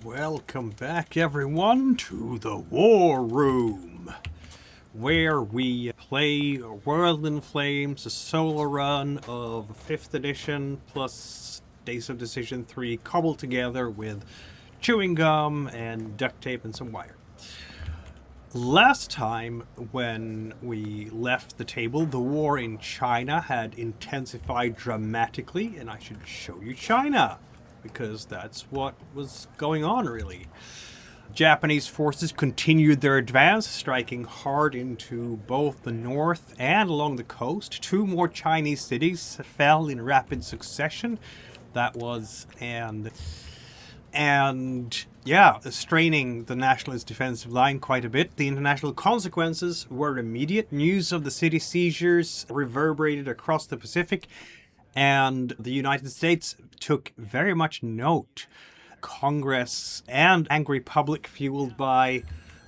Welcome back, everyone, to the War Room, where we play World in Flames, a solo run of 5th edition plus Days of Decision 3 cobbled together with chewing gum and duct tape and some wire. Last time, when we left the table, the war in China had intensified dramatically, and I should show you China, because that's what was going on, really. Japanese forces continued their advance, striking hard into both the north and along the coast. 2 more Chinese cities fell in rapid succession. That was, and yeah, straining the nationalist defensive line quite a bit. The international consequences were immediate. News of the city seizures reverberated across the Pacific, and the United States took very much note. Congress and angry public, fueled by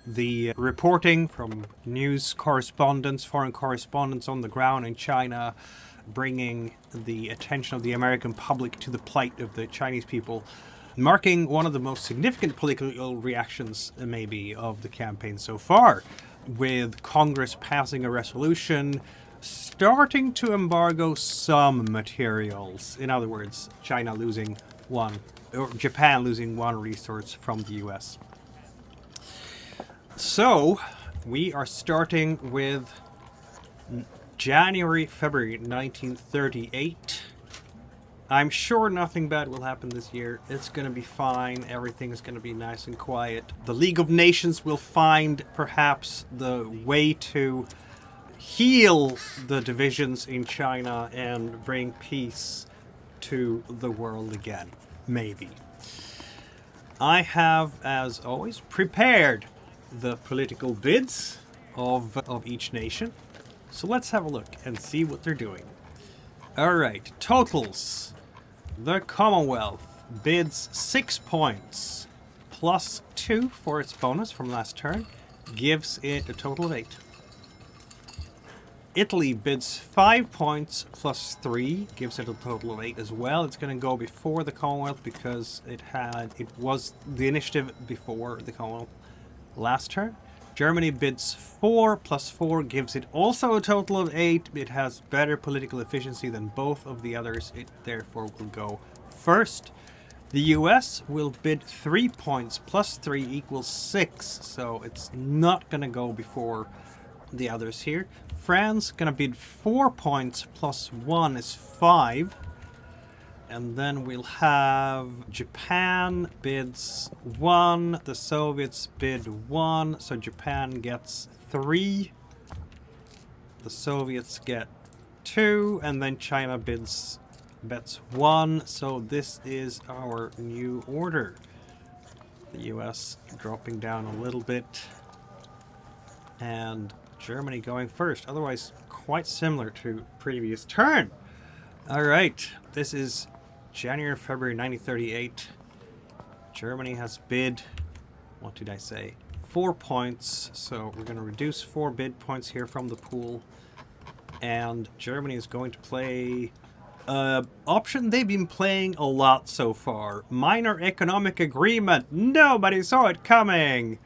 the reporting from news correspondents, foreign correspondents on the ground in China, bringing the attention of the American public to the plight of the Chinese people, marking one of the most significant political reactions, maybe, of the campaign so far, with Congress passing a resolution starting to embargo some materials. In other words, China losing one, or Japan losing one resource from the US. So, we are starting with February 1938. I'm sure nothing bad will happen this year. It's going to be fine. Everything is going to be nice and quiet. The League of Nations will find, perhaps, the way to heal the divisions in China and bring peace to the world again. Maybe. I have, as always, prepared the political bids of each nation. So let's have a look and see what they're doing. Alright, totals. The Commonwealth bids 6 points, plus 2 for its bonus from last turn, gives it a total of 8. Italy bids 5 points, plus 3, gives it a total of 8 as well. It's going to go before the Commonwealth because it was the initiative before the Commonwealth last turn. Germany bids 4, plus 4 gives it also a total of 8. It has better political efficiency than both of the others. It therefore will go first. The US will bid 3 points, plus 3 equals 6. So it's not going to go before the others here. France going to bid 4 points, plus 1 is 5. And then we'll have Japan bids 1, the Soviets bid 1, so Japan gets 3, the Soviets get 2, and then China bets 1, so this is our new order. The US dropping down a little bit, and Germany going first, otherwise quite similar to previous turn. Alright, this is January, February 1938. Germany has bid, what did I say? 4 points. So we're going to reduce 4 bid points here from the pool. And Germany is going to play option they've been playing a lot so far. Minor economic agreement. Nobody saw it coming.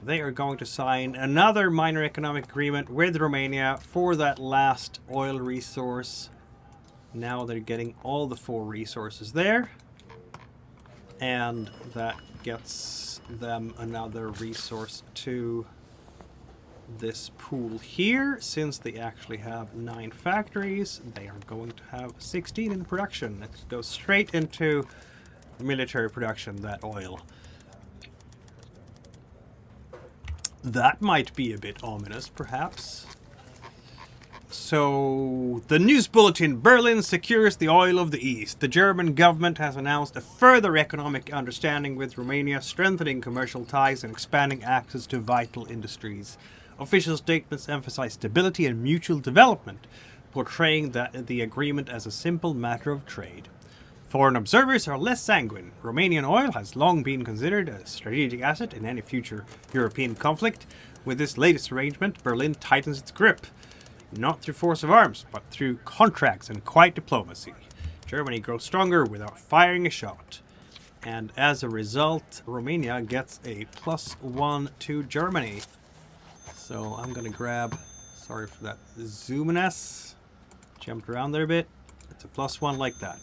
They are going to sign another minor economic agreement with Romania for that last oil resource. Now they're getting all the 4 resources there, and that gets them another resource to this pool here. Since they actually have 9 factories, they are going to have 16 in production. It goes straight into military production, that oil. That might be a bit ominous, perhaps. So, the news bulletin, Berlin secures the oil of the East. The German government has announced a further economic understanding with Romania, strengthening commercial ties and expanding access to vital industries. Official statements emphasize stability and mutual development, portraying the agreement as a simple matter of trade. Foreign observers are less sanguine. Romanian oil has long been considered a strategic asset in any future European conflict. With this latest arrangement, Berlin tightens its grip. Not through force of arms, but through contracts and quiet diplomacy. Germany grows stronger without firing a shot. And as a result, Romania gets a +1 to Germany. So I'm going to grab, sorry for that zoominess, jumped around there a bit. It's a +1 like that.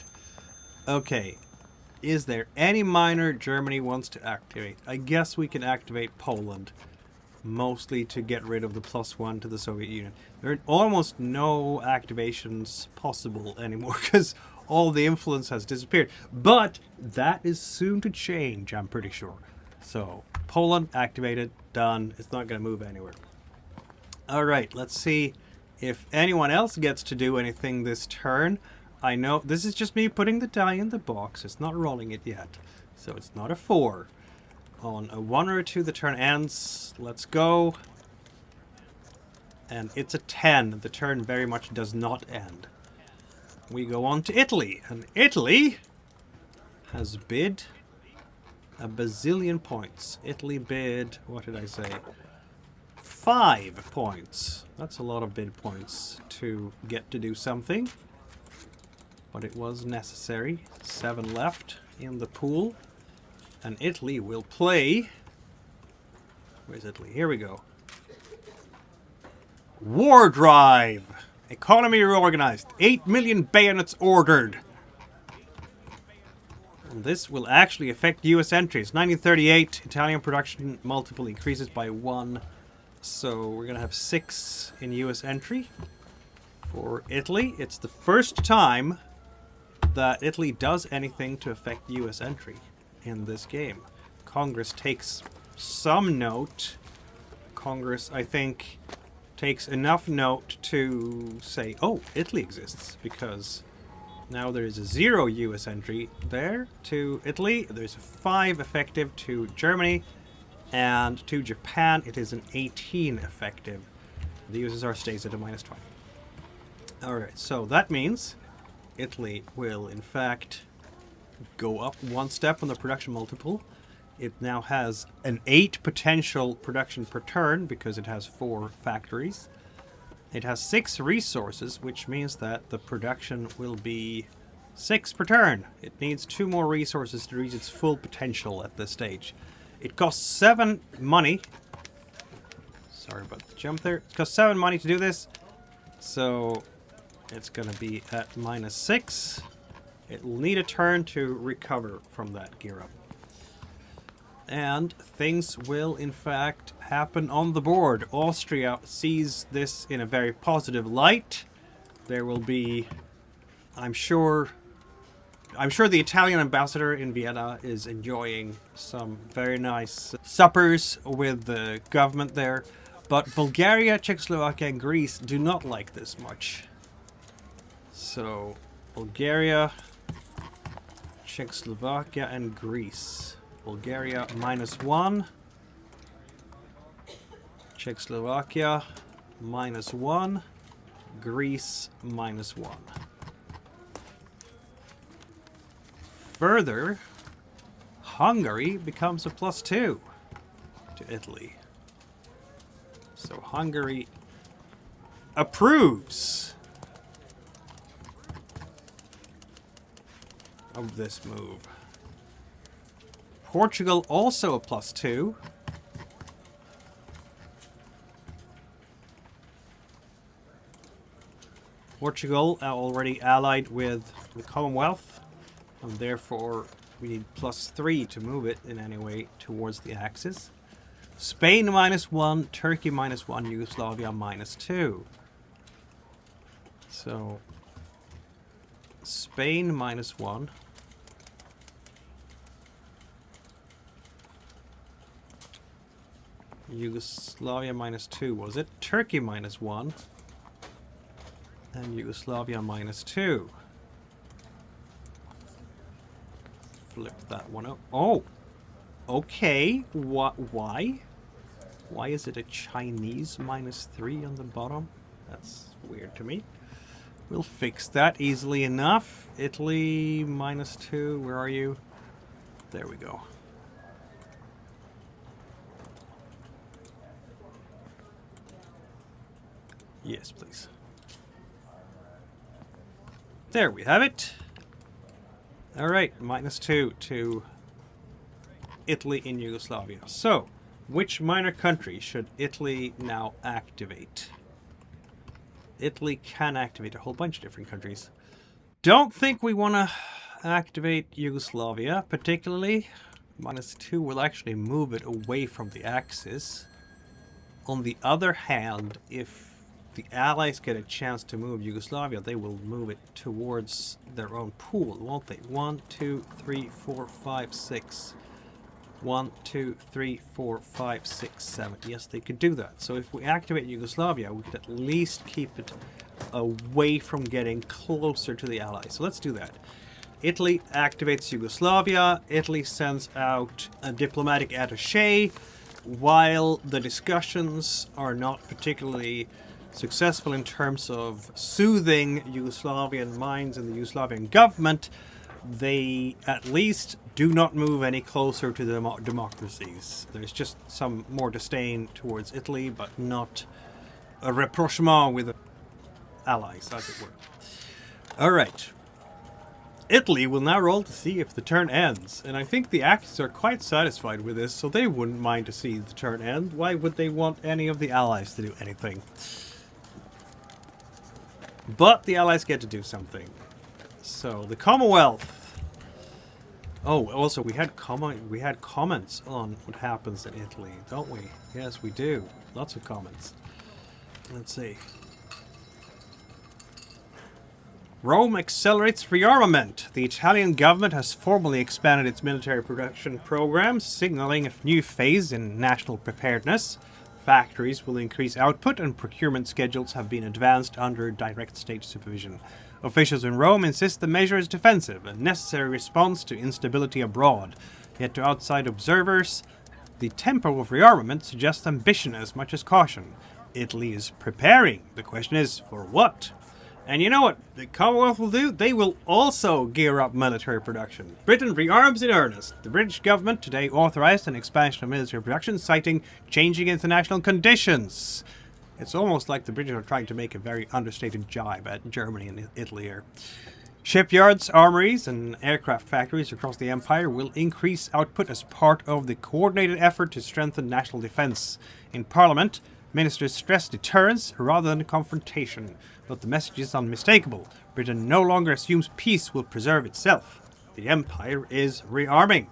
Okay, is there any minor Germany wants to activate? I guess we can activate Poland, mostly to get rid of the +1 to the Soviet Union. There are almost no activations possible anymore because all the influence has disappeared. But that is soon to change, I'm pretty sure. So, Poland activated, done. It's not going to move anywhere. Alright, let's see if anyone else gets to do anything this turn. I know this is just me putting the die in the box. It's not rolling it yet. So it's not a 4. On a 1 or a 2, the turn ends. Let's go. And it's a 10. The turn very much does not end. We go on to Italy. And Italy has bid a bazillion points. Italy bid, what did I say? 5 points. That's a lot of bid points to get to do something. But it was necessary. 7 left in the pool. And Italy will play... Where's Italy? Here we go. War Drive! Economy reorganized. 8 million bayonets ordered. And this will actually affect US entries. 1938, Italian production multiple increases by 1. So we're going to have 6 in US entry. For Italy, it's the first time that Italy does anything to affect US entry in this game. Congress takes some note. Congress, I think, takes enough note to say, oh, Italy exists, because now there is a 0 US entry there to Italy. There's a 5 effective to Germany, and to Japan it is an 18 effective. The USSR stays at a -20. Alright, so that means Italy will in fact go up 1 step on the production multiple. It now has an 8 potential production per turn because it has 4 factories. It has 6 resources, which means that the production will be 6 per turn. It needs 2 more resources to reach its full potential at this stage. It costs 7 money. Sorry about the jump there. It costs 7 money to do this. So it's going to be at -6. It will need a turn to recover from that gear up. And things will, in fact, happen on the board. Austria sees this in a very positive light. There will be, I'm sure the Italian ambassador in Vienna is enjoying some very nice suppers with the government there. But Bulgaria, Czechoslovakia, and Greece do not like this much. So, Bulgaria, Czechoslovakia, and Greece. Bulgaria -1. Czechoslovakia -1. Greece -1. Further, Hungary becomes a +2 to Italy. So Hungary approves of this move. Portugal also a +2. Portugal already allied with the Commonwealth, and therefore we need +3 to move it in any way towards the Axis. Spain -1, Turkey -1, Yugoslavia -2. So Spain -1. Yugoslavia -2, was it? Turkey -1. And Yugoslavia -2. Flip that one up. Oh! Okay. Why? Why is it a Chinese -3 on the bottom? That's weird to me. We'll fix that easily enough. Italy -2. Where are you? There we go. Yes, please. There we have it. Alright, -2 to Italy in Yugoslavia. So, which minor country should Italy now activate? Italy can activate a whole bunch of different countries. Don't think we want to activate Yugoslavia, particularly. -2 will actually move it away from the Axis. On the other hand, if the Allies get a chance to move Yugoslavia, they will move it towards their own pool, won't they? 1, 2, 3, 4, 5, 6. 1, 2, 3, 4, 5, 6, 7. Yes, they could do that. So if we activate Yugoslavia, we could at least keep it away from getting closer to the Allies. So let's do that. Italy activates Yugoslavia. Italy sends out a diplomatic attaché. While the discussions are not particularly successful in terms of soothing Yugoslavian minds and the Yugoslavian government, they at least do not move any closer to the democracies. There's just some more disdain towards Italy, but not a rapprochement with the allies, as it were. All right. Italy will now roll to see if the turn ends, and I think the Axis are quite satisfied with this, so they wouldn't mind to see the turn end. Why would they want any of the allies to do anything? But the allies get to do something. So the Commonwealth. Oh, also we had comments on what happens in Italy, don't we? Yes, we do. Lots of comments. Let's see. Rome accelerates rearmament. The Italian government has formally expanded its military production programs, signaling a new phase in national preparedness. Factories will increase output and procurement schedules have been advanced under direct state supervision. Officials in Rome insist the measure is defensive, a necessary response to instability abroad. Yet to outside observers, the tempo of rearmament suggests ambition as much as caution. Italy is preparing. The question is, for what? And you know what the Commonwealth will do? They will also gear up military production. Britain rearms in earnest. The British government today authorized an expansion of military production, citing changing international conditions. It's almost like the British are trying to make a very understated jibe at Germany and Italy here. Shipyards, armories, and aircraft factories across the empire will increase output as part of the coordinated effort to strengthen national defense. In Parliament, ministers stress deterrence rather than confrontation. But the message is unmistakable. Britain no longer assumes peace will preserve itself. The empire is rearming.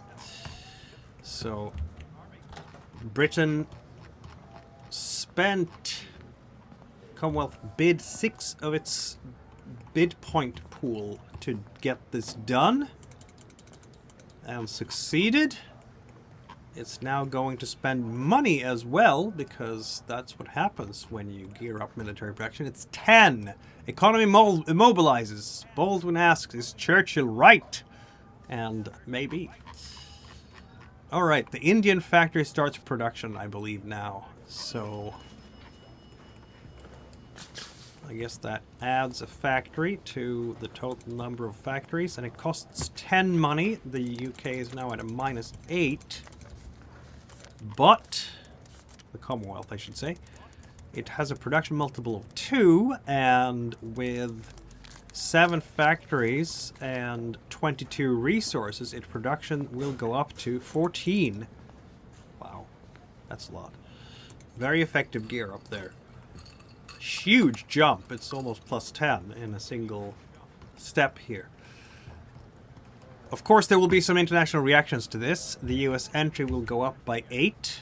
So, Britain spent... Commonwealth bid 6 of its bid point pool to get this done. And succeeded. It's now going to spend money as well, because that's what happens when you gear up military production. It's 10. Economy immobilizes. Baldwin asks, is Churchill right? And maybe. Alright, the Indian factory starts production, I believe, now. So, I guess that adds a factory to the total number of factories, and it costs 10 money. The UK is now at a -8. But, the Commonwealth, I should say, it has a production multiple of 2, and with 7 factories and 22 resources, its production will go up to 14. Wow, that's a lot. Very effective gear up there. Huge jump. It's almost +10 in a single step here. Of course, there will be some international reactions to this. The US entry will go up by 8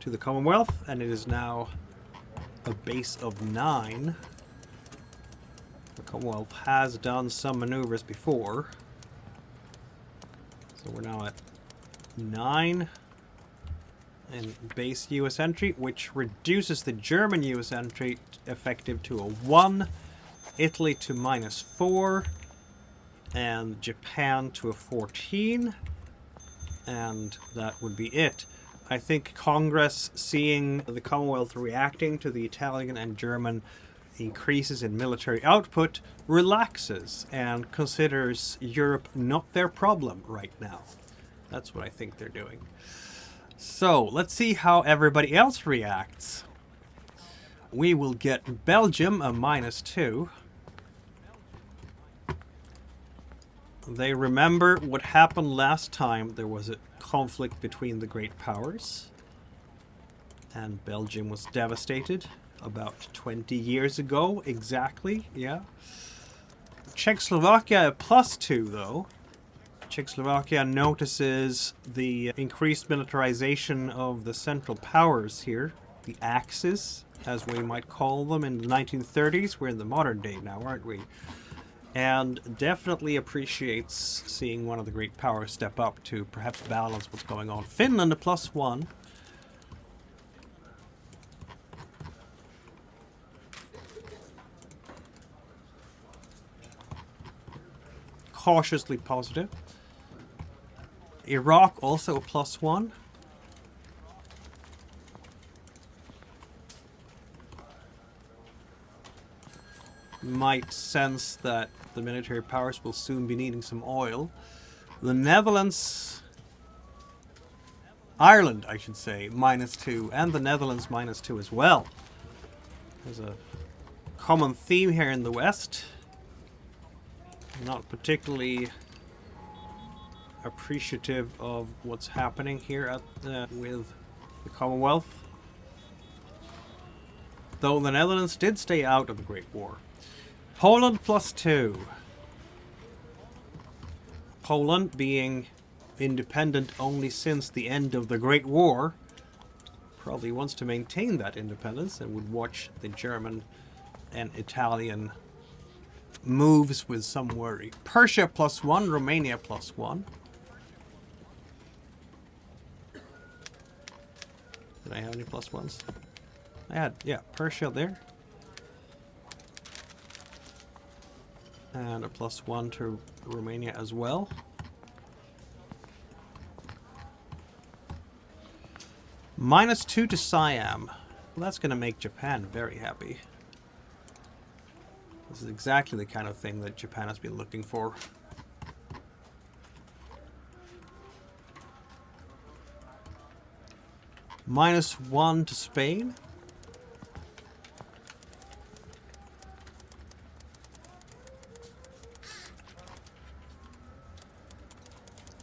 to the Commonwealth, and it is now a base of 9. The Commonwealth has done some maneuvers before. So we're now at 9 in base US entry, which reduces the German US entry effective to a 1, Italy to -4, and Japan to a 14, and that would be it. I think Congress, seeing the Commonwealth reacting to the Italian and German increases in military output, relaxes and considers Europe not their problem right now. That's what I think they're doing. So, let's see how everybody else reacts. We will get Belgium a -2. They remember what happened last time. There was a conflict between the great powers. And Belgium was devastated about 20 years ago, exactly, yeah. Czechoslovakia +2, though. Czechoslovakia notices the increased militarization of the Central Powers here, the Axis, as we might call them in the 1930s. We're in the modern day now, aren't we? And definitely appreciates seeing one of the great powers step up to perhaps balance what's going on. Finland a +1. Cautiously positive. Iraq also a +1. Might sense that the military powers will soon be needing some oil. The Netherlands, Ireland, I should say, -2, and the Netherlands -2 as well. There's a common theme here in the West. Not particularly appreciative of what's happening here at with the Commonwealth. Though the Netherlands did stay out of the Great War. Poland +2. Poland being independent only since the end of the Great War probably wants to maintain that independence and would watch the German and Italian moves with some worry. Persia +1, Romania +1. Did I have any +1s? I had, yeah, Persia there. And a +1 to Romania as well. -2 to Siam. Well, that's going to make Japan very happy. This is exactly the kind of thing that Japan has been looking for. -1 to Spain.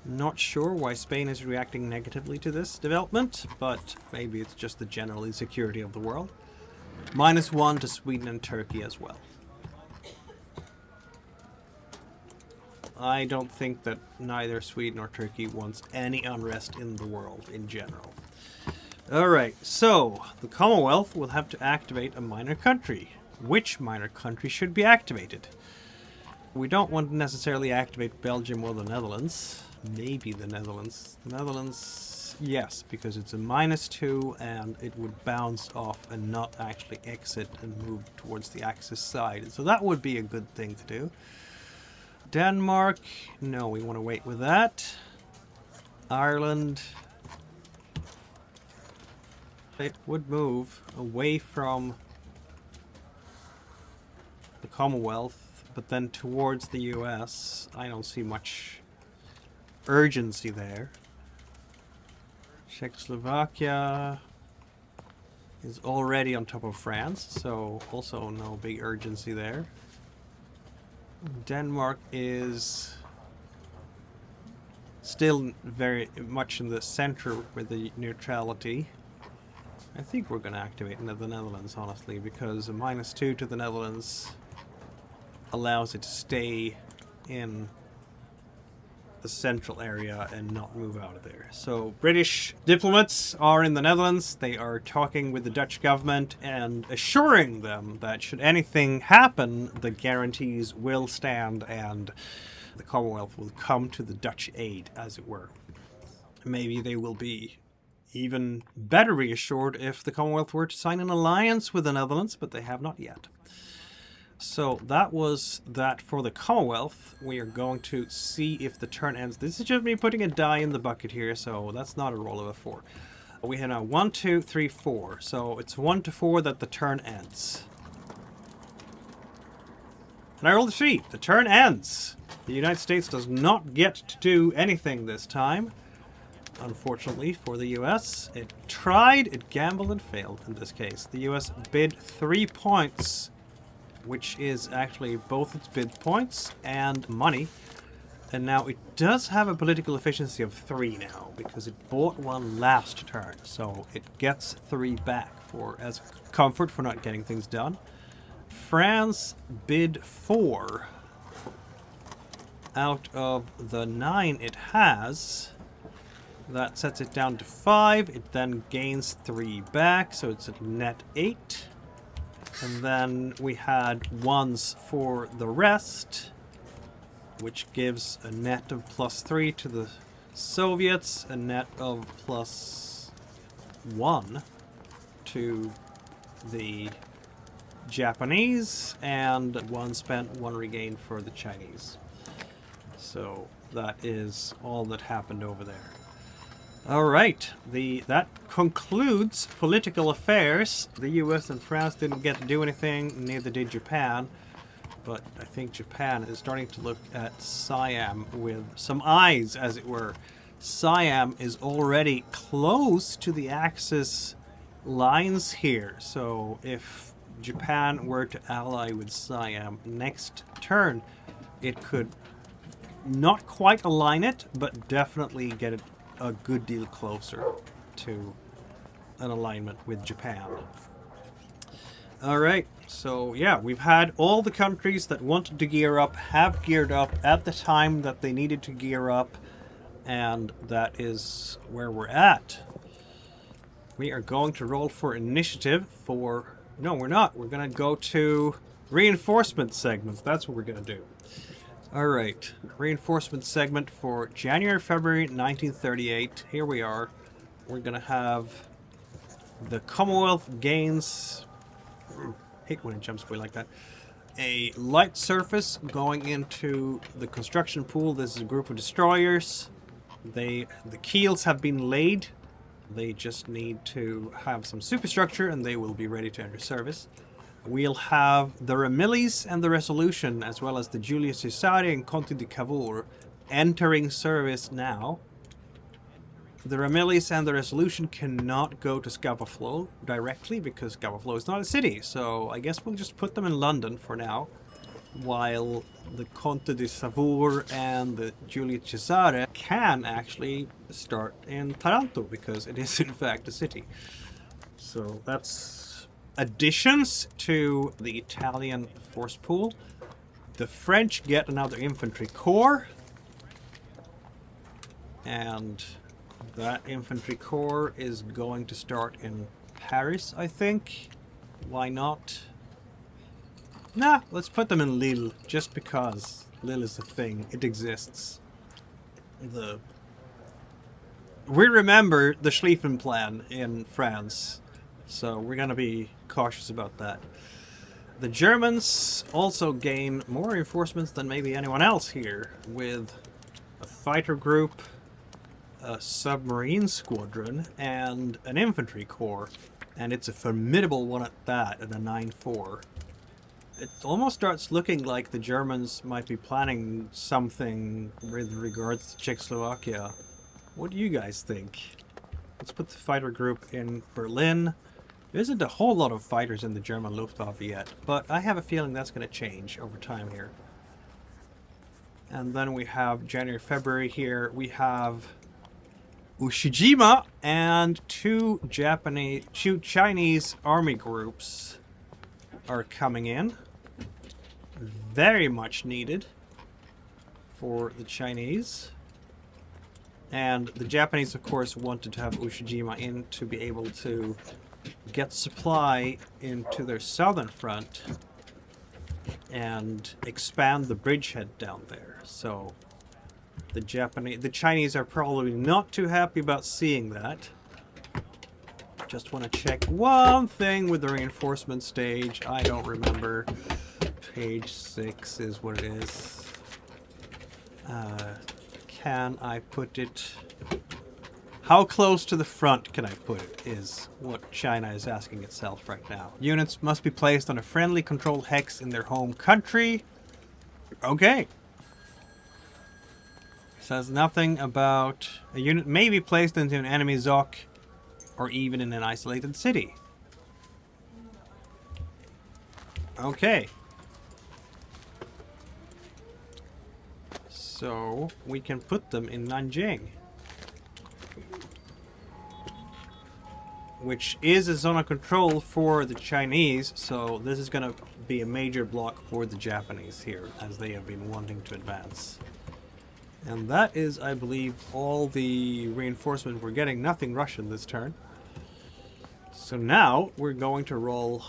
Not sure why Spain is reacting negatively to this development, but maybe it's just the general insecurity of the world. -1 to Sweden and Turkey as well. I don't think that neither Sweden or Turkey wants any unrest in the world in general. Alright, so the Commonwealth will have to activate a minor country. Which minor country should be activated? We don't want to necessarily activate Belgium or the Netherlands. Maybe the Netherlands. The Netherlands, yes, because it's a -2 and it would bounce off and not actually exit and move towards the Axis side. So that would be a good thing to do. Denmark, no, we want to wait with that. Ireland, it would move away from the Commonwealth, but then towards the US. I don't see much urgency there. Czechoslovakia is already on top of France, so also no big urgency there. Denmark is still very much in the center with the neutrality. I think we're going to activate the Netherlands, honestly, because a -2 to the Netherlands allows it to stay in the central area and not move out of there. So British diplomats are in the Netherlands. They are talking with the Dutch government and assuring them that should anything happen, the guarantees will stand and the Commonwealth will come to the Dutch aid, as it were. Maybe they will be even better reassured if the Commonwealth were to sign an alliance with the Netherlands, but they have not yet. So that was that for the Commonwealth. We are going to see if the turn ends. This is just me putting a die in the bucket here, so that's not a roll of a 4. We have now 1, 2, 3, 4. So it's 1 to 4 that the turn ends. And I rolled a 3. The turn ends. The United States does not get to do anything this time. Unfortunately for the US. It tried, it gambled and failed in this case. The US bid 3 points, which is actually both its bid points and money. And now it does have a political efficiency of 3 now, because it bought one last turn. So it gets 3 back for as comfort for not getting things done. France bid 4 out of the 9 it has. That sets it down to 5. It then gains 3 back, so it's at net 8. And then we had 1s for the rest, which gives a net of +3 to the Soviets, a net of +1 to the Japanese, and 1 spent, 1 regained for the Chinese. So that is all that happened over there. Alright, that concludes political affairs. The US and France didn't get to do anything, neither did Japan. But I think Japan is starting to look at Siam with some eyes, as it were. Siam is already close to the Axis lines here, so if Japan were to ally with Siam next turn, it could not quite align it, but definitely get it a good deal closer to an alignment with Japan. Alright, so yeah, we've had all the countries that wanted to gear up have geared up at the time that they needed to gear up, and that is where we're at. We are going to roll for initiative for... No, we're not. We're going to go to reinforcement segments. That's what we're going to do. Alright, reinforcement segment for January, February 1938. Here we are. We're going to have the Commonwealth gains... hate when it jumps away like that. A light surface going into the construction pool. This is a group of destroyers. The keels have been laid. They just need to have some superstructure and they will be ready to enter service. We'll have the Ramillies and the Resolution, as well as the Julius Caesar and Conte de Cavour, entering service now. The Ramillies and the Resolution cannot go to Scapa Flow directly because Scapa Flow is not a city, so I guess we'll just put them in London for now, while the Conte de Cavour and the Julius Caesar can actually start in Taranto because it is in fact a city. So that's additions to the Italian force pool. The French get another infantry corps, and that infantry corps is going to start in Paris, I think. Why not? Nah, let's put them in Lille, just because Lille is a thing. It exists. We remember the Schlieffen Plan in France, so we're gonna be cautious about that. The Germans also gain more reinforcements than maybe anyone else here, with a fighter group, a submarine squadron, and an infantry corps. And it's a formidable one at that, at a 9-4. It almost starts looking like the Germans might be planning something with regards to Czechoslovakia. What do you guys think? Let's put the fighter group in Berlin. There isn't a whole lot of fighters in the German Luftwaffe yet, but I have a feeling that's going to change over time here. And then we have January, February here. We have Ushijima and two Chinese army groups are coming in. Very much needed for the Chinese. And the Japanese, of course, wanted to have Ushijima in to be able to get supply into their southern front and expand the bridgehead down there. So the Chinese are probably not too happy about seeing that. Just want to check one thing with the reinforcement stage. I don't remember. Page 6 is what it is. Can I put it... How close to the front can I put it is what China is asking itself right now. Units must be placed on a friendly controlled hex in their home country. Okay. Says nothing about a unit may be placed into an enemy ZOC or even in an isolated city. Okay. So we can put them in Nanjing, which is a zone of control for the Chinese, so this is going to be a major block for the Japanese here, as they have been wanting to advance. And that is, I believe, all the reinforcement we're getting. Nothing Russian this turn. So now we're going to roll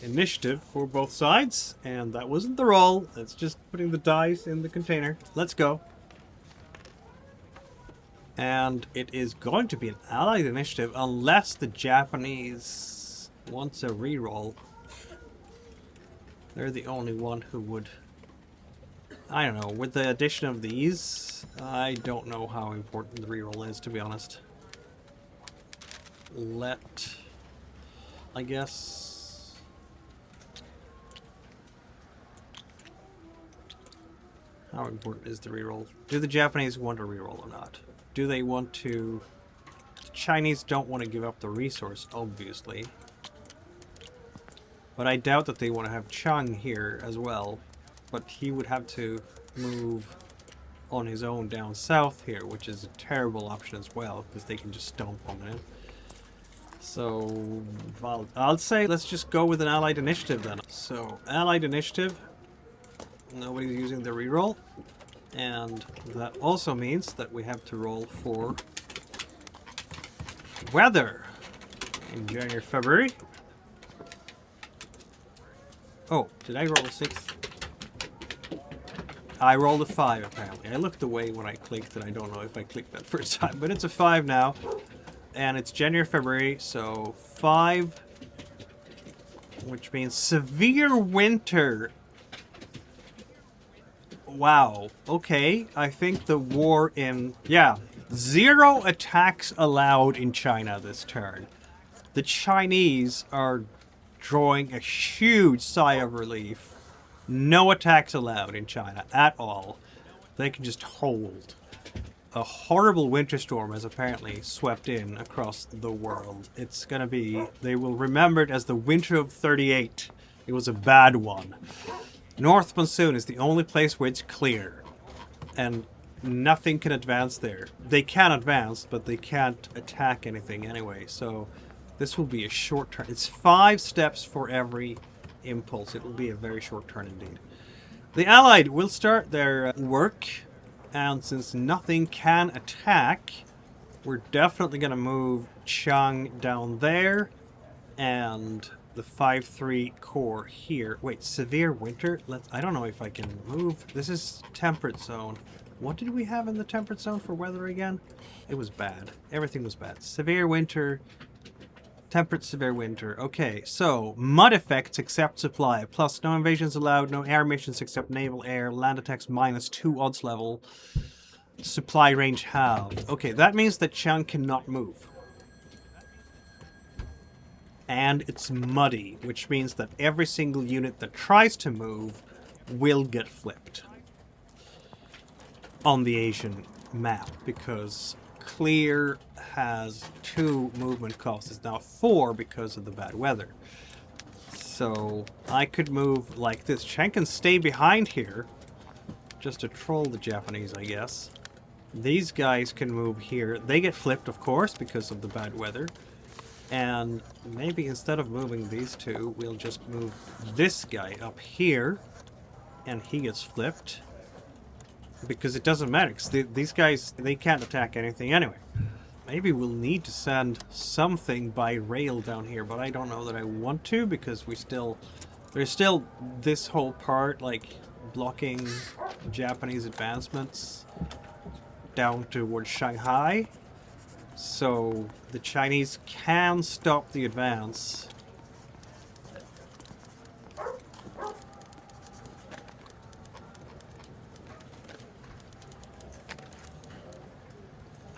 initiative for both sides, and that wasn't the roll. That's just putting the dice in the container. Let's go. And it is going to be an allied initiative unless the Japanese wants a reroll. They're the only one who would. I don't know, with the addition of these, I don't know how important the reroll is, to be honest. I guess... How important is the reroll? Do the Japanese want a reroll or not? Do they want to... The Chinese don't want to give up the resource, obviously. But I doubt that they want to have Chang here as well. But he would have to move on his own down south here, which is a terrible option as well, because they can just stomp on it. So, I'll say let's just go with an allied initiative then. So, allied initiative. Nobody's using the reroll. And that also means that we have to roll for weather in January, February. Oh, did I roll a 6? I rolled a 5 apparently. I looked away when I clicked and I don't know if I clicked that first time, but it's a 5 now. And it's January, February, so 5, which means severe winter. Wow, okay, I think the war in... Yeah, 0 attacks allowed in China this turn. The Chinese are drawing a huge sigh of relief. No attacks allowed in China at all. They can just hold. A horrible winter storm has apparently swept in across the world. It's gonna be... They will remember it as the winter of 38. It was a bad one. North Monsoon is the only place where it's clear. And nothing can advance there. They can advance, but they can't attack anything anyway. So this will be a short turn. It's 5 steps for every impulse. It will be a very short turn indeed. The Allied will start their work, and since nothing can attack, we're definitely going to move Chang down there, and the 5-3 core here. Wait, severe winter? I don't know if I can move. This is temperate zone. What did we have in the temperate zone for weather again? It was bad. Everything was bad. Severe winter. Temperate severe winter. Okay, so mud effects except supply. Plus no invasions allowed, no air missions except naval air, land attacks -2 odds level. Supply range halved. Okay, that means that Chang cannot move. And it's muddy, which means that every single unit that tries to move will get flipped on the Asian map, because clear has 2 movement costs. It's now 4 because of the bad weather. So I could move like this. Chang can stay behind here just to troll the Japanese, I guess. These guys can move here. They get flipped, of course, because of the bad weather. And maybe instead of moving these 2, we'll just move this guy up here, and he gets flipped. Because it doesn't matter, because these guys, they can't attack anything anyway. Maybe we'll need to send something by rail down here, but I don't know that I want to, because there's still this whole part, like, blocking Japanese advancements down towards Shanghai. So the Chinese can stop the advance.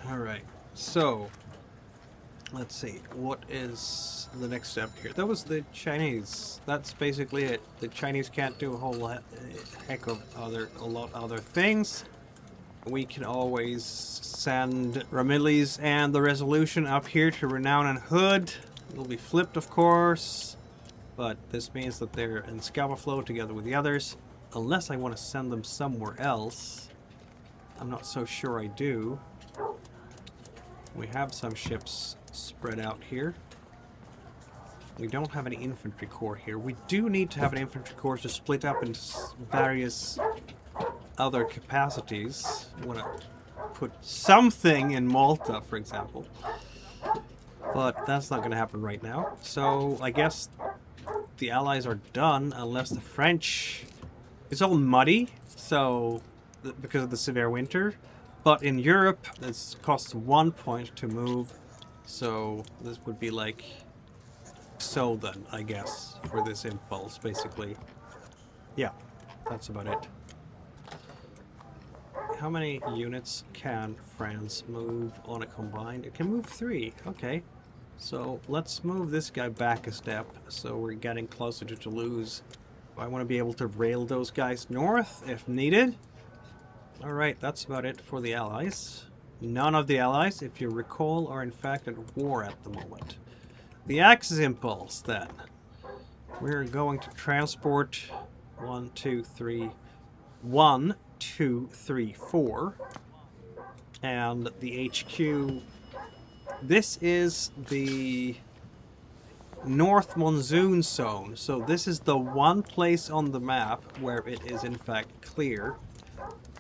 Alright, so let's see, what is the next step here? That was the Chinese. That's basically it. The Chinese can't do a whole heck of a lot of other things. We can always send Ramillies and the Resolution up here to Renown and Hood. It'll be flipped, of course, but this means that they're in Scalper Flow together with the others. Unless I want to send them somewhere else. I'm not so sure I do. We have some ships spread out here. We don't have any infantry corps here. We do need to have an infantry corps to split up into various other capacities. I want to put something in Malta, for example. But that's not going to happen right now. So I guess the Allies are done unless the French... It's all muddy, so because of the severe winter. But in Europe, this costs 1 point to move. So this would be like... So then, I guess, for this impulse, basically. Yeah, that's about it. How many units can France move on a combined? It can move 3, okay. So let's move this guy back a step, so we're getting closer to Toulouse. I want to be able to rail those guys north, if needed. Alright, that's about it for the Allies. None of the Allies, if you recall, are in fact at war at the moment. The Axis impulse, then. We're going to transport 1, 2, 3... 1, 2, 3, 4. And the HQ... This is the North Monsoon zone. So this is the one place on the map where it is in fact clear.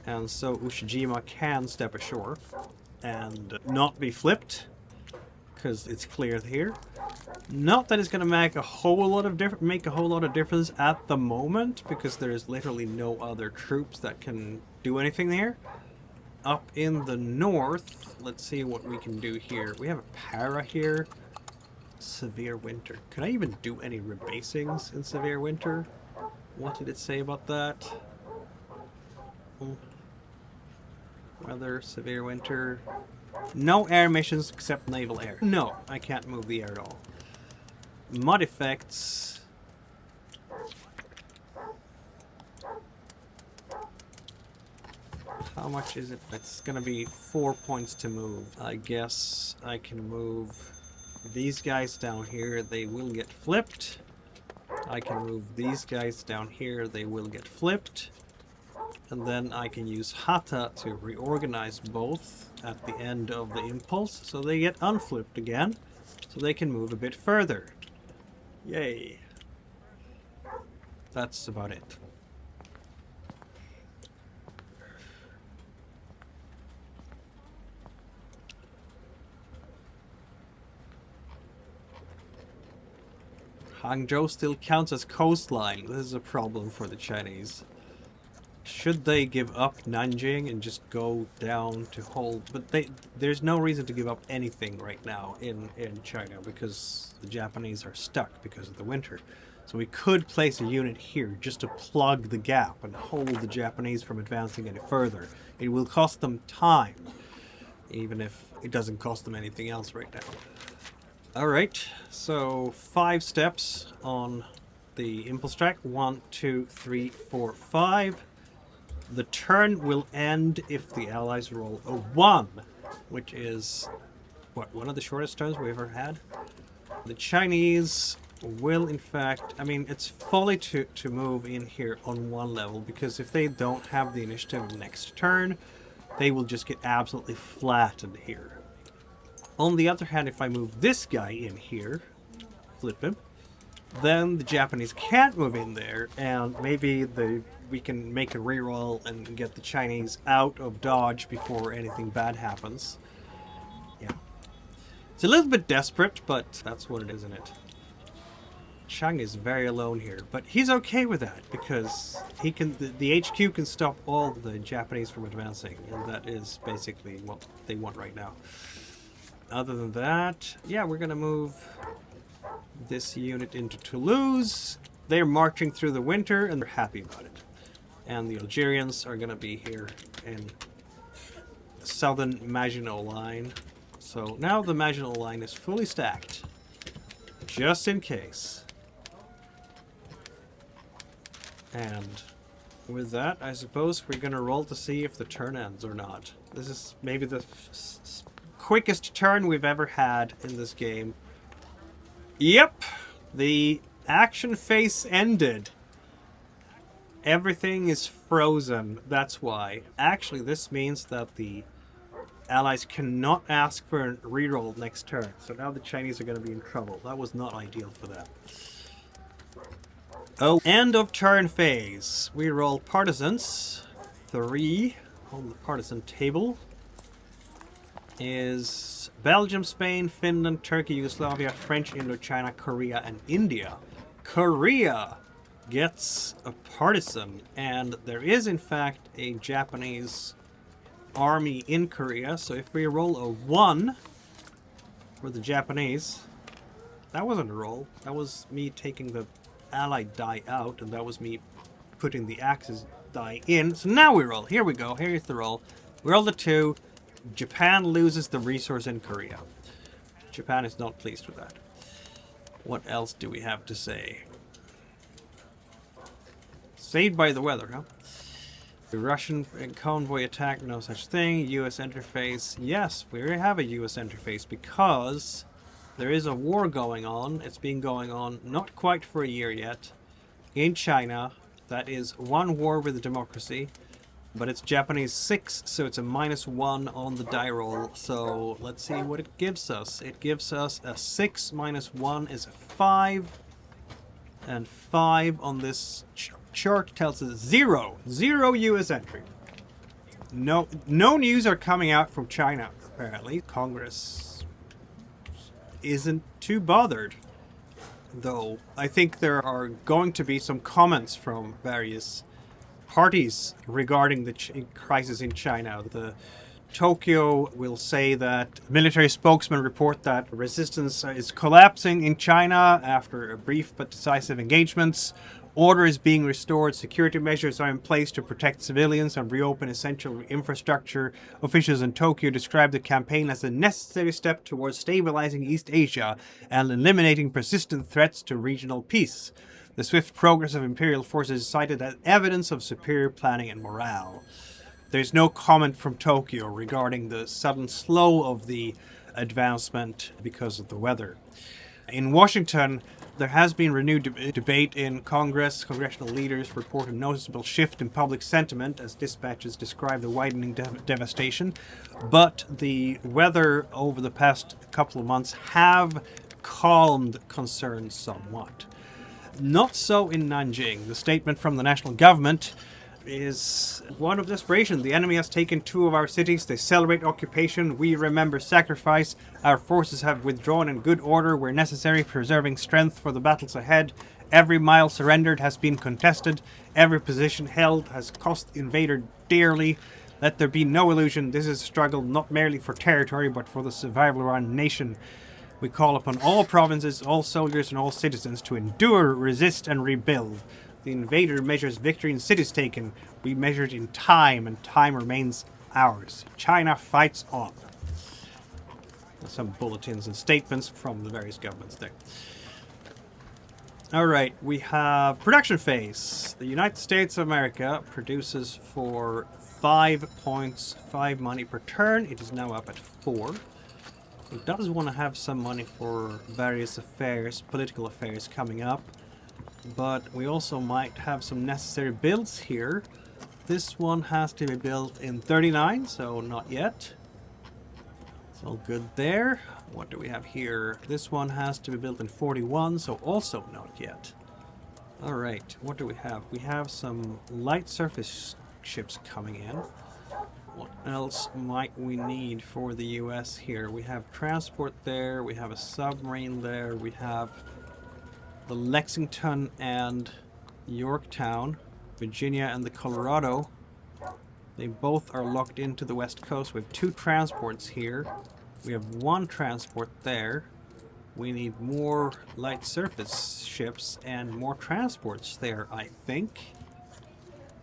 And so Ushijima can step ashore and not be flipped, because it's clear here. Not that it's going to make a whole lot of difference at the moment, because there is literally no other troops that can do anything there. Up in the north, let's see what we can do here. We have a para here. Severe winter. Can I even do any rebasings in severe winter? What did it say about that? Weather, severe winter. No air missions except naval air. No, I can't move the air at all. Mud effects. How much is it? It's gonna be 4 points to move. I guess I can move these guys down here. They will get flipped. I can move these guys down here. They will get flipped. And then I can use Hata to reorganize both at the end of the impulse, so they get unflipped again, so they can move a bit further. Yay. That's about it. Hangzhou still counts as coastline. This is a problem for the Chinese. Should they give up Nanjing and just go down to hold? But there's no reason to give up anything right now in China, because the Japanese are stuck because of the winter. So we could place a unit here just to plug the gap and hold the Japanese from advancing any further. It will cost them time, even if it doesn't cost them anything else right now. Alright, so 5 steps on the impulse track. 1, 2, 3, 4, 5. The turn will end if the Allies roll a 1, which is, what, one of the shortest turns we've ever had? The Chinese will, in fact, I mean, it's folly to move in here on 1 level, because if they don't have the initiative next turn, they will just get absolutely flattened here. On the other hand, if I move this guy in here, flip him, then the Japanese can't move in there, and maybe we can make a reroll and get the Chinese out of dodge before anything bad happens. Yeah. It's a little bit desperate, but that's what it is, isn't it? Chang is very alone here, but he's okay with that, because he can. The HQ can stop all the Japanese from advancing, and that is basically what they want right now. Other than that, yeah, we're gonna move this unit into Toulouse. They're marching through the winter, and they're happy about it. And the Algerians are gonna be here in the southern Maginot Line. So now the Maginot Line is fully stacked, just in case. And with that, I suppose we're gonna roll to see if the turn ends or not. This is maybe the quickest turn we've ever had in this game. Yep, the action phase ended. Everything is frozen, that's why. Actually, this means that the Allies cannot ask for a reroll next turn. So now the Chinese are going to be in trouble. That was not ideal for them. Oh, end of turn phase. We roll Partisans. 3 on the partisan table is Belgium, Spain, Finland, Turkey, Yugoslavia, French, Indochina, Korea, and India. Korea gets a partisan, and there is in fact a Japanese army in Korea. So if we roll a 1 for the Japanese, that wasn't a roll. That was me taking the allied die out, and that was me putting the Axis die in. So now we roll. Here we go. Here's the roll. We roll the 2. Japan loses the resource in Korea. Japan is not pleased with that. What else do we have to say? Saved by the weather, huh? The Russian convoy attack, no such thing. US interface. Yes, we have a US interface because there is a war going on. It's been going on not quite for a year yet in China. That is one war with a democracy, but it's Japanese 6, so it's a -1 on the die roll. So let's see what it gives us. It gives us a 6 minus 1 is a 5, and 5 on this chart tells us 0. 0 US entry. No news are coming out from China, apparently. Congress isn't too bothered, though. I think there are going to be some comments from various parties regarding the crisis in China. The Tokyo will say that military spokesmen report that resistance is collapsing in China after brief but decisive engagements. Order is being restored. Security measures are in place to protect civilians and reopen essential infrastructure. Officials in Tokyo describe the campaign as a necessary step towards stabilizing East Asia and eliminating persistent threats to regional peace. The swift progress of imperial forces is cited as evidence of superior planning and morale. There's no comment from Tokyo regarding the sudden slow of the advancement because of the weather. In Washington, there has been renewed debate in Congress. Congressional leaders report a noticeable shift in public sentiment as dispatches describe the widening devastation. But the weather over the past couple of months have calmed concerns somewhat. Not so in Nanjing. The statement from the national government is one of desperation. The enemy has taken 2 of our cities. They celebrate occupation. We remember sacrifice. Our forces have withdrawn in good order where necessary, preserving strength for the battles ahead. Every mile surrendered has been contested. Every position held has cost the invader dearly. Let there be no illusion. This is a struggle not merely for territory, but for the survival of our nation. We call upon all provinces, all soldiers, and all citizens to endure, resist, and rebuild. The invader measures victory in cities taken. We measure it in time, and time remains ours. China fights on. Some bulletins and statements from the various governments there. Alright, we have production phase. The United States of America produces for 5 points, 5 money per turn. It is now up at 4. It does want to have some money for various affairs, political affairs coming up. But we also might have some necessary builds here. This one has to be built in 39, so not yet. It's all good there. What do we have here? This one has to be built in 41, so also not yet. Alright, what do we have? We have some light surface ships coming in. What else might we need for the US here? We have transport there, we have a submarine there, we have the Lexington and Yorktown, Virginia and the Colorado. They both are locked into the west coast. We have 2 transports here. We have 1 transport there. We need more light surface ships and more transports there, I think.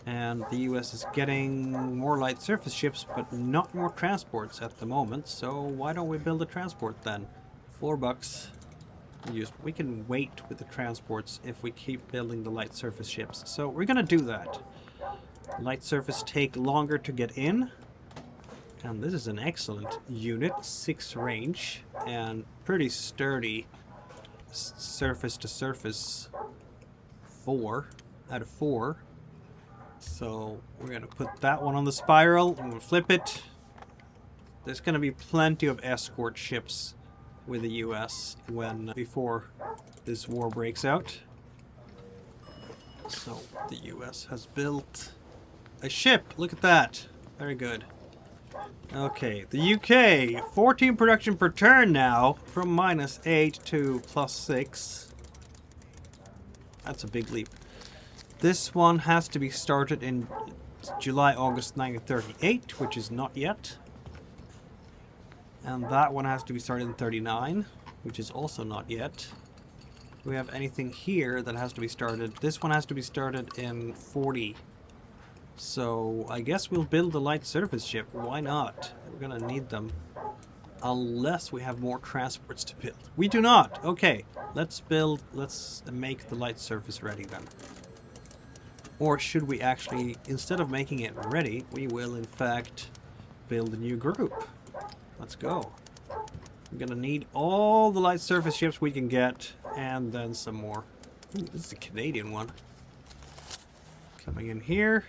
And the US is getting more light surface ships, but not more transports at the moment. So why don't we build a transport then? $4. We can wait with the transports if we keep building the light surface ships. So we're gonna do that. Light surface take longer to get in. And this is an excellent unit. 6 range and pretty sturdy. Surface to surface 4 out of 4. So we're going to put that one on the spiral and we'll flip it. There's going to be plenty of escort ships with the US before this war breaks out. So the US has built a ship. Look at that. Very good. Okay, the UK, 14 production per turn now, from -8 to +6. That's a big leap. This one has to be started in July, August 1938, which is not yet. And that one has to be started in 39, which is also not yet. Do we have anything here that has to be started? This one has to be started in 40. So I guess we'll build a light surface ship. Why not? We're gonna need them. Unless we have more transports to build. We do not! Okay, let's make the light surface ready then. Or should we actually, instead of making it ready, we will in fact build a new group. Let's go. We're gonna need all the light surface ships we can get, and then some more. Ooh, this is a Canadian one. Coming in here.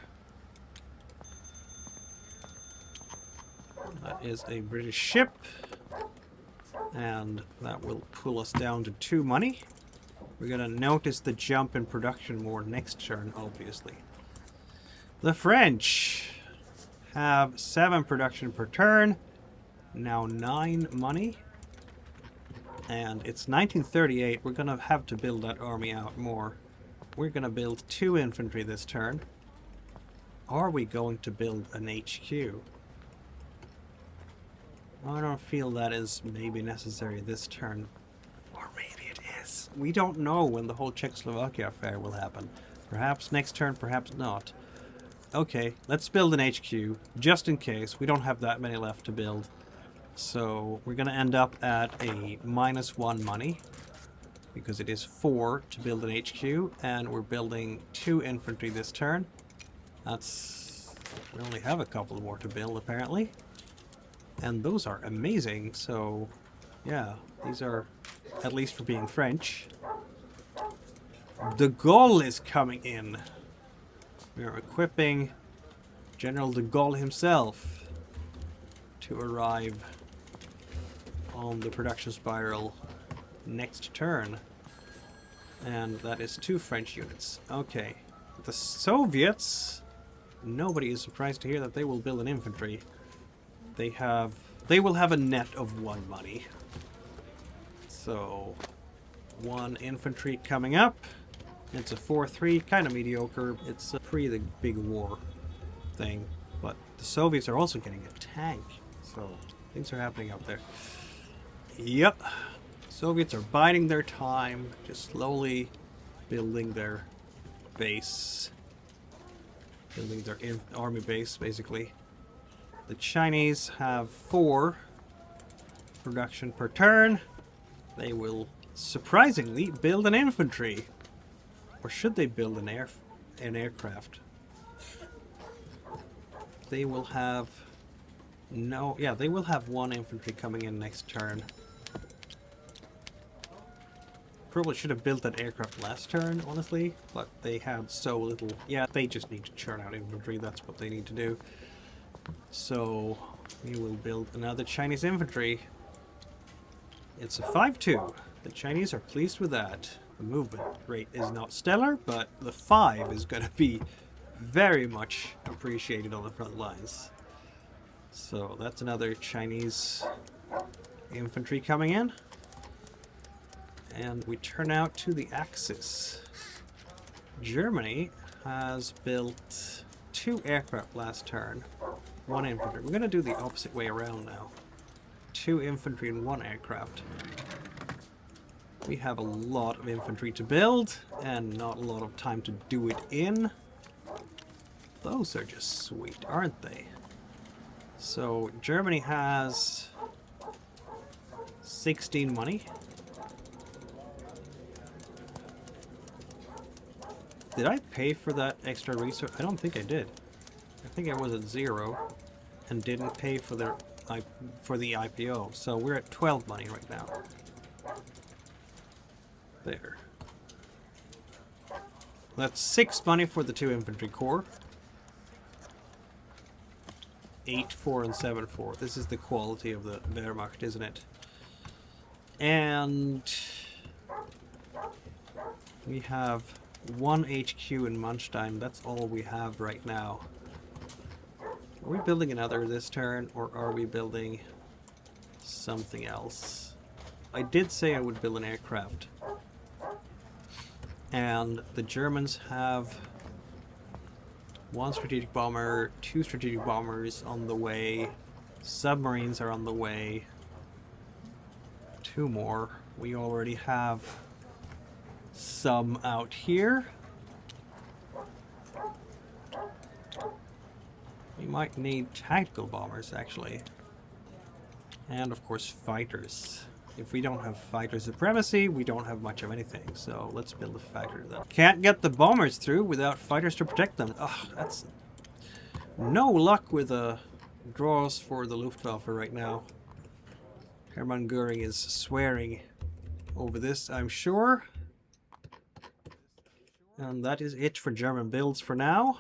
That is a British ship. And that will pull us down to 2 money. We're gonna notice the jump in production more next turn, obviously. The French have 7 production per turn. Now 9 money. And it's 1938. We're gonna have to build that army out more. We're gonna build 2 infantry this turn. Are we going to build an HQ? I don't feel that is maybe necessary this turn. Or maybe it is. We don't know when the whole Czechoslovakia affair will happen. Perhaps next turn, perhaps not. Okay, let's build an HQ, just in case. We don't have that many left to build. So we're gonna end up at a -1 money. Because it is 4 to build an HQ, and we're building 2 infantry this turn. We only have a couple more to build, apparently. And those are amazing, so yeah, these are, at least for being French. De Gaulle is coming in. We are equipping General de Gaulle himself to arrive on the production spiral next turn. And that is 2 French units. Okay. The Soviets, nobody is surprised to hear that they will build an infantry. They will have a net of 1 money. So 1 infantry coming up. It's a 4-3, kind of mediocre. It's pre the big war thing. But the Soviets are also getting a tank. So things are happening up there. Yep. Soviets are biding their time, just slowly building their base. Building their army base, basically. The Chinese have 4 production per turn. They will surprisingly build an infantry. Or should they build an aircraft? They will have they will have 1 infantry coming in next turn. Probably should have built that aircraft last turn, honestly, but they had so little. Yeah, they just need to churn out infantry. That's what they need to do. So we will build another Chinese infantry. It's a 5-2. The Chinese are pleased with that. The movement rate is not stellar, but the 5 is going to be very much appreciated on the front lines. So that's another Chinese infantry coming in. And we turn out to the Axis. Germany has built 2 aircraft last turn. 1 infantry. We're going to do the opposite way around now. 2 infantry and 1 aircraft. We have a lot of infantry to build, and not a lot of time to do it in. Those are just sweet, aren't they? So, Germany has 16 money. Did I pay for that extra resource? I don't think I did. I think I was at 0 and didn't pay for the IPO. So we're at 12 money right now. There. That's 6 money for the 2 infantry corps. 8-4 and 7-4. This is the quality of the Wehrmacht, isn't it? And we have 1 HQ in Manstein. That's all we have right now. Are we building another this turn, or are we building something else? I did say I would build an aircraft. And the Germans have 1 strategic bomber, 2 strategic bombers on the way, submarines are on the way, 2 more. We already have some out here. We might need tactical bombers, actually. And of course fighters. If we don't have fighter supremacy, we don't have much of anything. So let's build a fighter then. Can't get the bombers through without fighters to protect them. Ugh, that's no luck with the draws for the Luftwaffe right now. Hermann Göring is swearing over this, I'm sure. And that is it for German builds for now.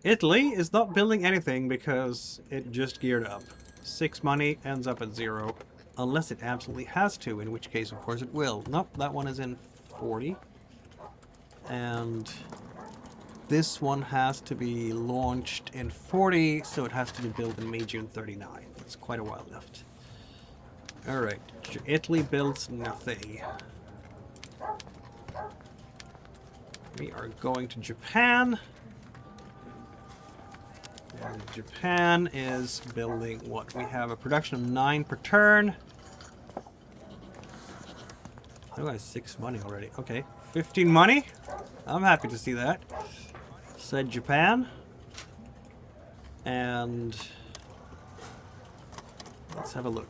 Italy is not building anything because it just geared up. 6 money ends up at 0. Unless it absolutely has to, in which case, of course, it will. Nope, that one is in 40. And this one has to be launched in 40, so it has to be built in May, June 39. It's quite a while left. Alright, Italy builds nothing. We are going to Japan. And Japan is building what? We have a production of 9 per turn. I got 6 money already. Okay, 15 money. I'm happy to see that. Said Japan. And let's have a look.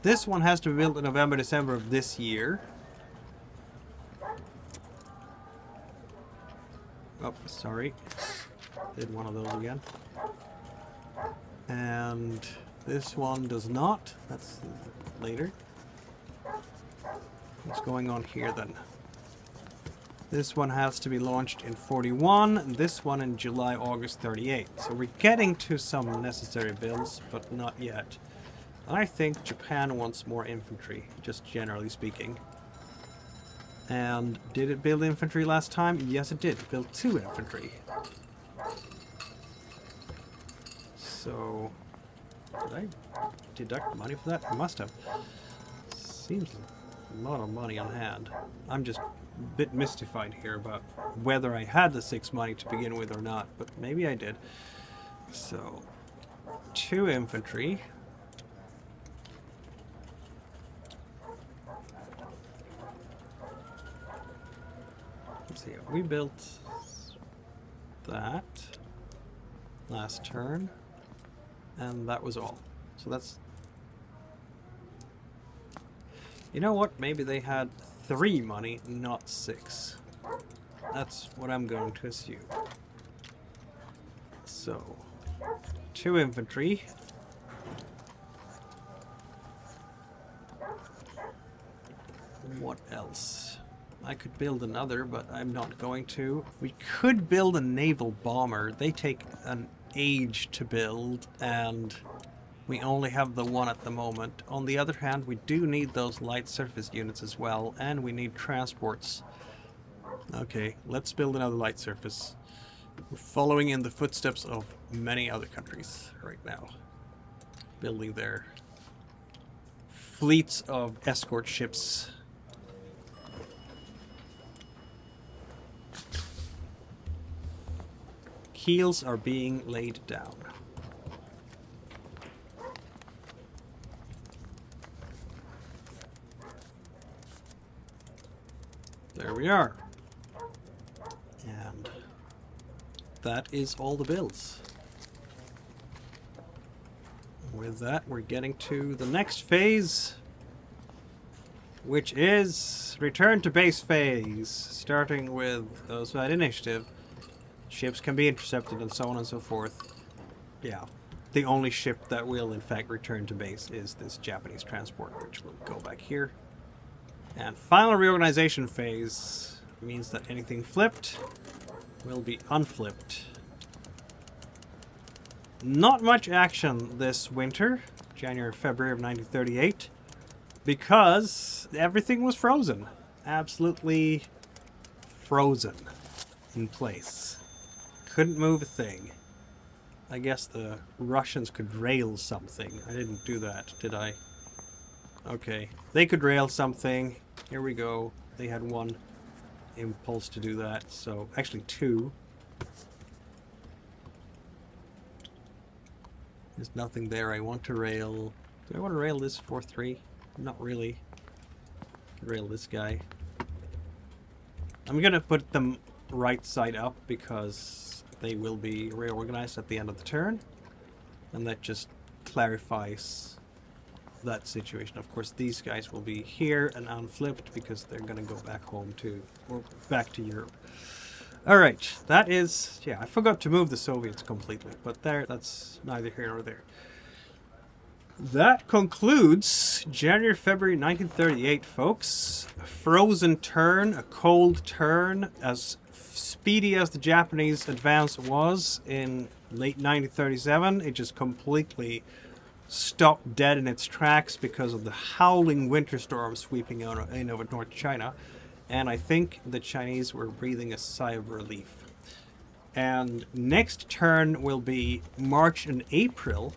This one has to be built in November, December of this year. Oh, sorry. Did one of those again. And this one does not. That's later. What's going on here then? This one has to be launched in 41. This one in July, August 38. So we're getting to some necessary builds, but not yet. I think Japan wants more infantry, just generally speaking. And did it build infantry last time? Yes, it did. It built 2 infantry. So, did I deduct money for that? I must have. Seems a lot of money on hand. I'm just a bit mystified here about whether I had the 6 money to begin with or not, but maybe I did. So, 2 infantry. Let's see, we built that last turn. And that was all. So that's... You know what? Maybe they had 3 money, not 6. That's what I'm going to assume. So, 2 infantry. What else? I could build another, but I'm not going to. We could build a naval bomber. They take an age to build, and we only have the 1 at the moment. On the other hand, we do need those light surface units as well, and we need transports. Okay, let's build another light surface. We're following in the footsteps of many other countries right now, building their fleets of escort ships. Keels are being laid down. There we are. And that is all the builds. With that, we're getting to the next phase, which is return to base phase, starting with Soviet initiative. Ships can be intercepted and so on and so forth. Yeah, the only ship that will in fact return to base is this Japanese transport, which will go back here. And final reorganization phase means that anything flipped will be unflipped. Not much action this winter, January, February of 1938, because everything was frozen. Absolutely frozen in place. Couldn't move a thing. I guess the Russians could rail something. I didn't do that, did I? Okay. They could rail something. Here we go. They had one impulse to do that. So, actually two. There's nothing there I want to rail. Do I want to rail this 4-3? Not really. Rail this guy. I'm gonna put them right side up because they will be reorganized at the end of the turn. And that just clarifies that situation. Of course, these guys will be here and unflipped because they're gonna go back home to, or back to Europe. Alright, that is, yeah, I forgot to move the Soviets completely, but that's neither here nor there. That concludes January, February 1938, folks. A frozen turn, a cold turn, as speedy as the Japanese advance was in late 1937. It just completely stopped dead in its tracks because of the howling winter storm sweeping in over North China. And I think the Chinese were breathing a sigh of relief. And next turn will be March and April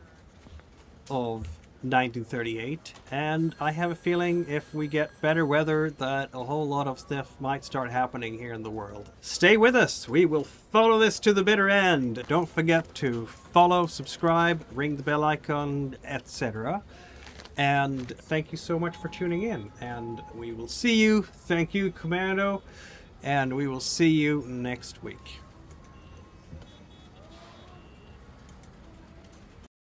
of 1938, and I have a feeling if we get better weather that a whole lot of stuff might start happening here in the world. Stay with us, we will follow this to the bitter end. Don't forget to follow, subscribe, ring the bell icon, etc. And thank you so much for tuning in, and we will see you. Thank you, Commando, and we will see you next week.